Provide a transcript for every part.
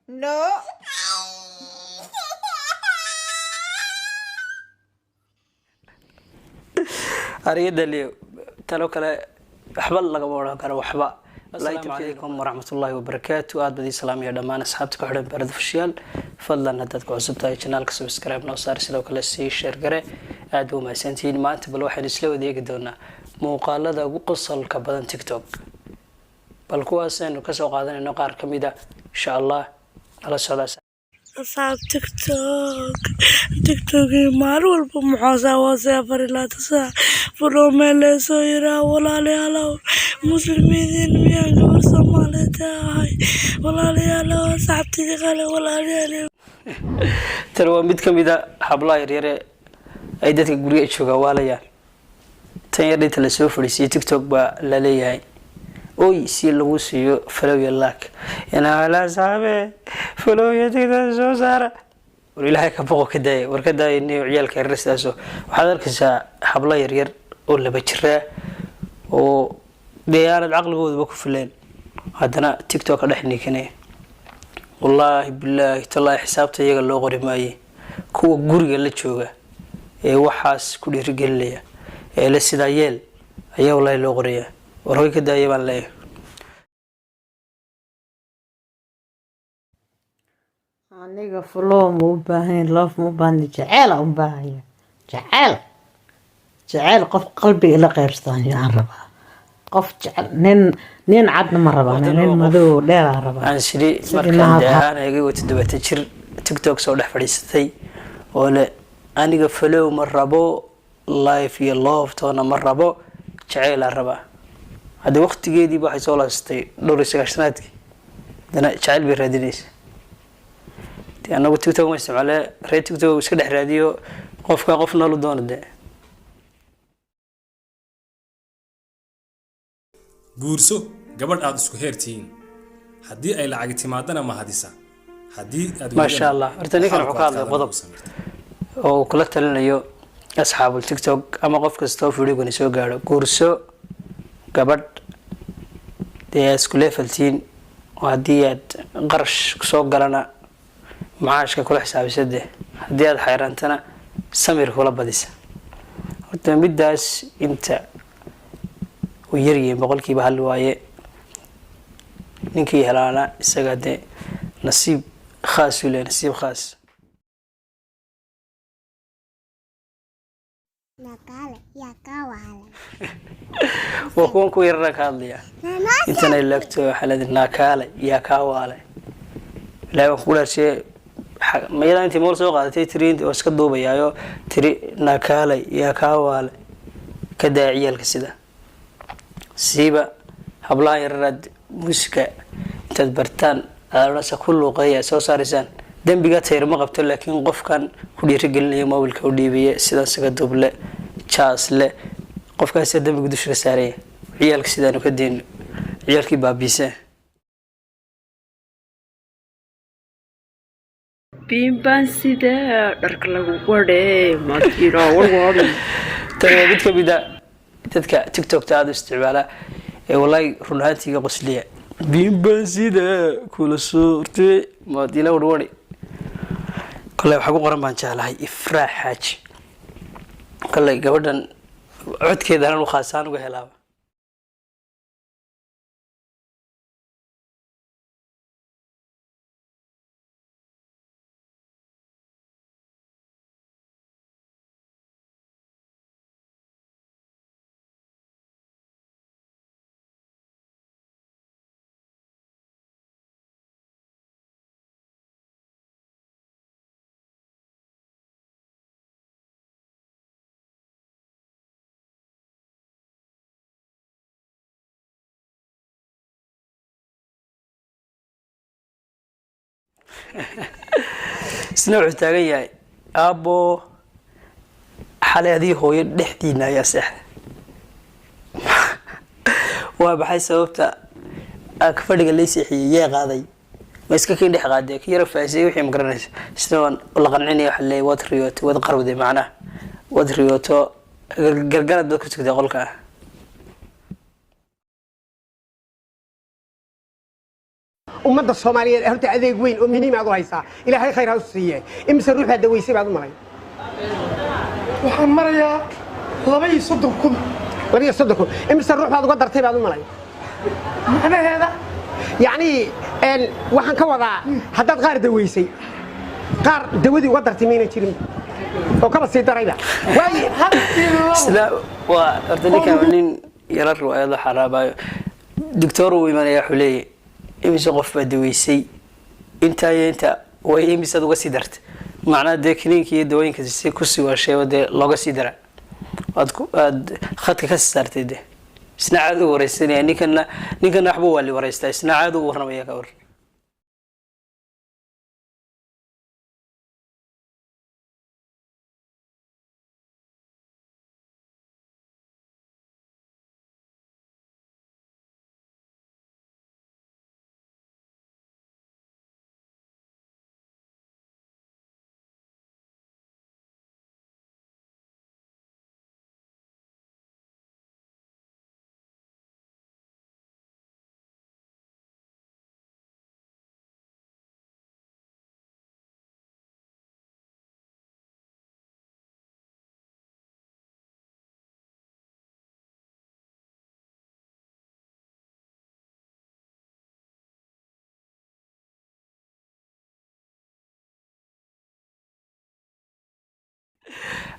No. ariyada liyo talo kale waxba laga waran karo waxba. Assalaamu calaykum waraxmatullaahi wabarakaatu. aad badii salaamiya dhammaan asxaabta ku xidhan barada fashiyaal. fadlan haddaad ku cusub tahay channelka subscribe noo saar, sidoo kale sii share gare. aad u mahadsantihiin. maanta bal waxaan isla wadaagi doonaa muuqaalada ugu qosolka badan TikTok. bal kuwaasaynu ka soo qaadanayno qaar ka mid ah insha allah. ala socdaas أصحاب تيك توك مال والبمحوسة وسافر لا تسا فروميل سويرا ولا ليالو مسلمين ميان قبر صومالي تاهي ولا ليالو صاحبتي دخل ولا ليالو tani waa mid ka mid a hablaha yaryare ay dadka guriga jooga waalayaan. tan yar inta lasoo fadhiisiyay TikTok baa la leeyahay oy si lagu siiyo follow iyo like ina la saabe follow iyo TikTok soo saara war ilaahay ka boqo ka daay war ka daay inay ciyaalka yar sidaaso waxaad arkaysaa habla yaryar oo laba jira oo deeyaanad aqligooda ku fileen haddana TikTok ka dhexniikanay. والله بالله تلا حسابته iyaga loo qori maayay kuwa guriga la jooga ee waxaas ku dhiirigelinaya ee la sida yeel ayaa wallahi loo qoriyaa war way ka daayay baan leeyahay. aniga flow ma u baahan love ma u baahan jacayl u baahan jacayl qof qalbiga ila qeybstaan yaan rabaa qof jacayl nin cadna ma rabaa nin madow dheer aan rabaa aan shiri markaan daan ay wata dibata jir TikTok soo dhex fadhiisatay oo le aniga flow ma rabo life iyo love toona ma rabo jacayl aan rabaa. hadda waqtigeedii waxay soo laastay dhowr iyo sagaashanaadkii dana jacayl bay raadinaysa. anagu TikTok ma isticmaalay reer TikTok iska dhex raadiyo qofka qof nolol doonada guurso gabadh aad isku heertiin haddii ay lacag timaadana ma hadisa haddii aad ما شاء الله horta ninkan wuxuu ka hadlay qodob oo kula talinayo asxaabul TikTok ama qof kasta oo fiidiyogan soo gaaro guurso gabadh ee isku leefaltiin oo haddii aad qarash soo galana macaashka kula xisaabisade haddii aad xayraantana samir kula badisa. horta midaas inta uu yaryahay boqolkiiba hal waaye ninkii helaana isaga de nasiib khaas u leh nasiib khaas. Nakale ya kawale waa kuwan ku yarara ka hadlaya intana laagto xaalada nakale ya kawale ilaahay ku dhaashay mayada intii mool soo qaadatay tiriin oo iska duubayaayo tiri nakale ya kawale ka daaciyalka sida siiba hablaha yararad muusika intaad bartaan aadasa ku luuqeeya soo saaraysan dambiga tayr ma qabto laakiin qofkan ku dhiirigelinaya mobilka u dhiibaya sidan saga duble chaasle qofkaas dambiga dusha saaray ciyaalka sidaan ka deen ciyaalkii baabisa بيمبان سيدا درك لغو ورده ما تيرا وروري tan mid ka mid ah dadka TikTok taada isticmaala ee wallahi run ahaantiga qosliya bimban sida kula suurtay ma dila warwari kale waxa ku qoran baan jeclahay ifraax xaaji kale gabadhan codkeeda aan u khaasaan uga helaa. isna wuxuu taagan yahay aabo xaleedii hooyo dhexdiina ayaa seexday. waa baxay sababta ka fadhiga la seexiyay qaaday ma iska keen dhex qaaday ka yara faasay wixii ma garanaysa isna la qancinaya waxa leeyahay wad riyooto wad qarwday macnaha wad riyooto gargar dad ku tagtay qolka. ummadda Soomaaliyeed horta adeeg weyn oo muhiim ah u haysaa ilaahay khayr ha u siiyo imsa ruuxa daweysay baad u malay waxaan marayaa 32,000 imsa ruux baad uga dartay baad u malay macnaheeda يعني waxaan ka wadaa haddaad qaar daweysay qaar dawadii uga dartay meena jirin oo kaba sii darayba way isla waa ardayka nin yarar ruwaayada xaraabayo doctor uu imanaya xulay imisa qof baa daweysay inta way imisa uga sii dartay macnaha de kininkii dawooyinka si ku sii waashay wada looga sii dara aad khadka ka saartay de isna aad u wareysanaya ninkana waxba waa li wareystaa isna aad u warramaya ka war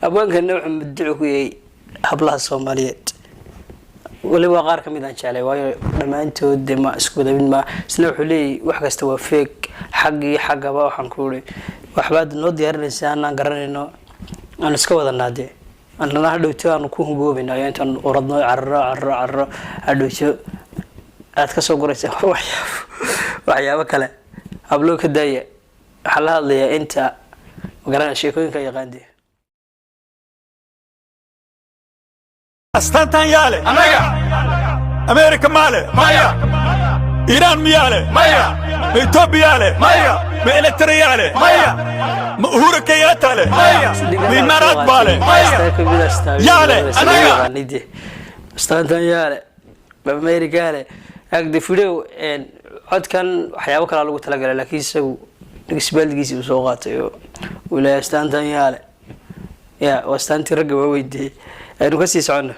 abwaankan wuxuu muddo ku yahay hablaha Soomaaliyeed waliba qaar kamid aan jeclay waayo dhamaantood ma isku wadabin ma isna wuxuu leeyahay wax kasta waa fake xaqaba waxaan ku leeyahay waxbaad noo diyaarinaysaa aan garanayno aan iska wada annana hadhowto aan ku hungoobino intaan oradno carro hadhowto aad ka soo guraysaa waxyaabo kale hablo ka daaya waxa la hadlayaa inta magaran sheekooyinka yaqaandii أستانتان يالي أمريكا أمريكا مالي مايا إيران ميالي مايا إثيوبيا يالي مايا إلكتري يالي مايا أهورا كياتالي مايا إمارات بالي مايا يالي أمريكا أستانتان يالي أمريكا يالي أقدر فيديو إن عد كان حياة كلا لو تلاقي لكن سو نقسبل جيسي وسوقاته ولا أستانتان يالي يا وأستانتي رجع ويدي أنا كسي سعنا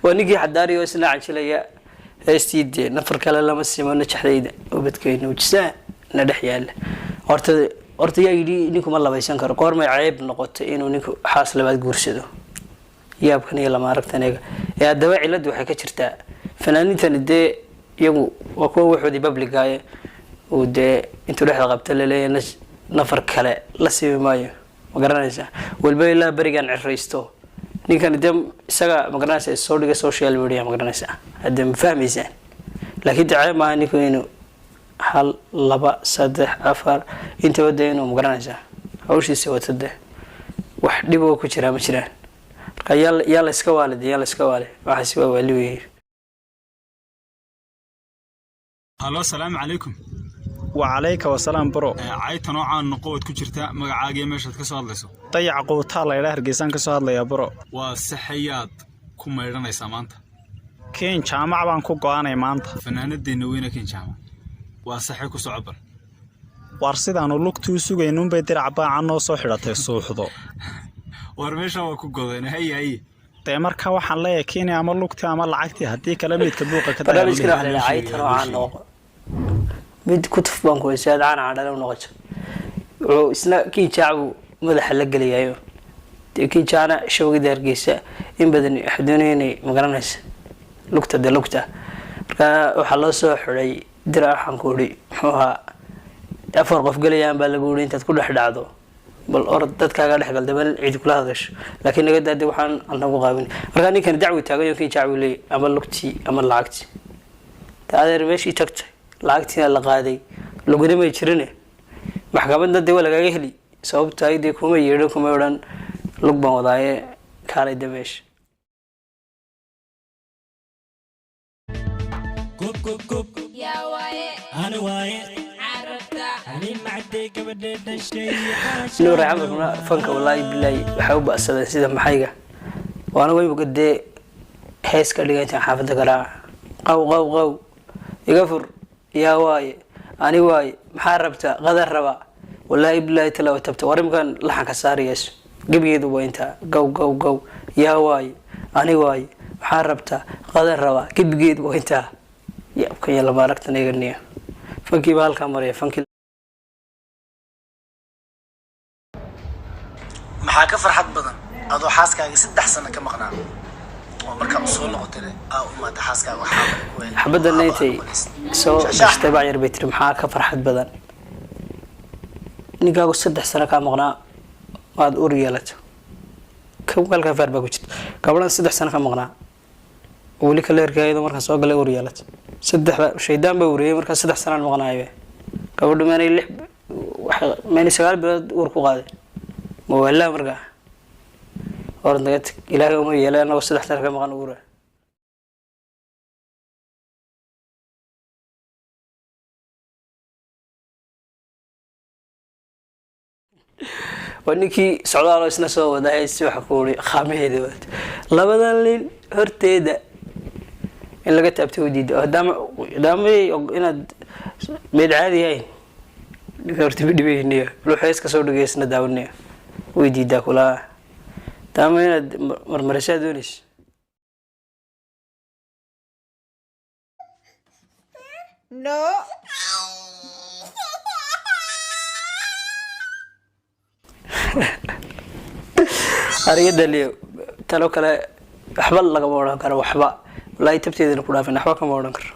ونيجي حداري وسنا عشلية استيد نفر كلا لما سمعنا شحذيدا وبتكين وجسنا ندح ياله أرت يجي نيكم الله بيسانكر قار ما عيب نقطة إنه نيكو حاصل بعد جورسده yaabkan iyo lama aragtaniga ee daba cilad waxay ka jirtaa fanaaniintan de iyagu waa kuwa waxoodii public ah oo de intuu dhexda qabta leeyahay nafar kale la siimaayo ma garanaysaa walba ilaa barigan cireysto ninkan de isaga ma garanaysaa soo dhiga social media ma garanaysaa hadda ma fahmaysaa laakiin dacay ma ninku inuu hal laba saddex afar inta wada inuu ma garanaysaa hawshiisa watada wax dhib oo ku jira ma jiraan يلا اسكوالد يلا اسكوالد واحد سوا والوي هلو السلام عليكم وعليكم السلام برو عيت نوعا نقود ku jirta magacaaga meeshaad ka soo hadlayso dayac qowta la ilaa Hargeysan ka soo hadlaya bro waa saxayaad ku meeranaysa maanta keen jaamac baan ku go'aanay maanta fanaanadeena weyna keen jaamac waa saxay ku socodbar war sidaan u lugtu sugayno bay dirac baan noo soo xidhatay suuxdo warmeesha waa ku go'dan hay marka waxaan leeyahay Kenya ama lugta ama lacagti hadii kala midka buuqa ka tahay iskala leeyahay taraan mid kutuf baan ku heesaad aan noqoto oo isna kii jaabu madaxa la galiyayo kii jaana showgida Hargeysa in badan xadoonaynay ma garanaysa lugta marka waxa loo soo xiray diraaxan ku ri waxa afar qof galayaan baa lagu yiri intaad ku dhaxdhacdo bal orod dadkaaga dhaxgal daban cid kula hadasho laakiin naga daadi waxaan anagu qaabin marka ninkan dacwo taagayo kii jacwilay ama lugti ama lacagti taadeer meeshii tagtay lacagtina la qaaday luguna ma jirine maxkamadda dawla lagaga heli sababta ay kuma yeedho kuma oran lug baan wadaaye kaalay dameesh كوب يا واي أنا واي nuur camalkuna fanka wallaahi bilaahi waxay u ba'sadeen sida maxayga waana wayba gadee hees ka dhiga intaan xaafadda garaaca qaw qaw qaw iga fur yaa waaye ani waaye maxaa rabtaa qadar rabaa wallaahi bilaahi talaawa tabta war imkaan laxanka saarayayso gebigeedu waa intaa gaw gaw gaw yaa waaye ani waaye maxaa rabtaa qadar rabaa gebigeedu waa intaa yaabkan iyo lama aragtan eeganiya fankii baa halkaa maraya fankii maxaa ka farxad badan adoo xaaskaaga 3 sano ka maqnaa oo markaa soo noqotay umaada xaaskaaga waxa ku weyn xabadda neetay soo dhashtay baa yar beetri maxaa ka farxad badan ninkaagu 3 sano ka maqnaa waad ur yeelato kalka farba ku jirta gabadhan 3 sano ka maqnaa wali kale erkaydo marka soo galay ur yeelato 3 shaydaan baa uriyay marka 3 sano maqnaayo gabadhu meelay 6 waxa meelay 9 bilood ur ku qaaday ma wala marka ornagad ilaahay uma yeelay anagoo 3 sano ka maqan ura wanikii socdaal isna soo waday si wax ku uri khaameeyay labadan lin horteeda in laga taabto wadiida daamay inaad mid caadi yahay horti bidibeyniya ruuxees ka soo dhageysna daawaniya wadiida kula daamay inaad marmarashaa doonis no ariga liyo talo kale waxba laga oran karo waxba walaay tabteedina ku dhaafin waxba kama oran karo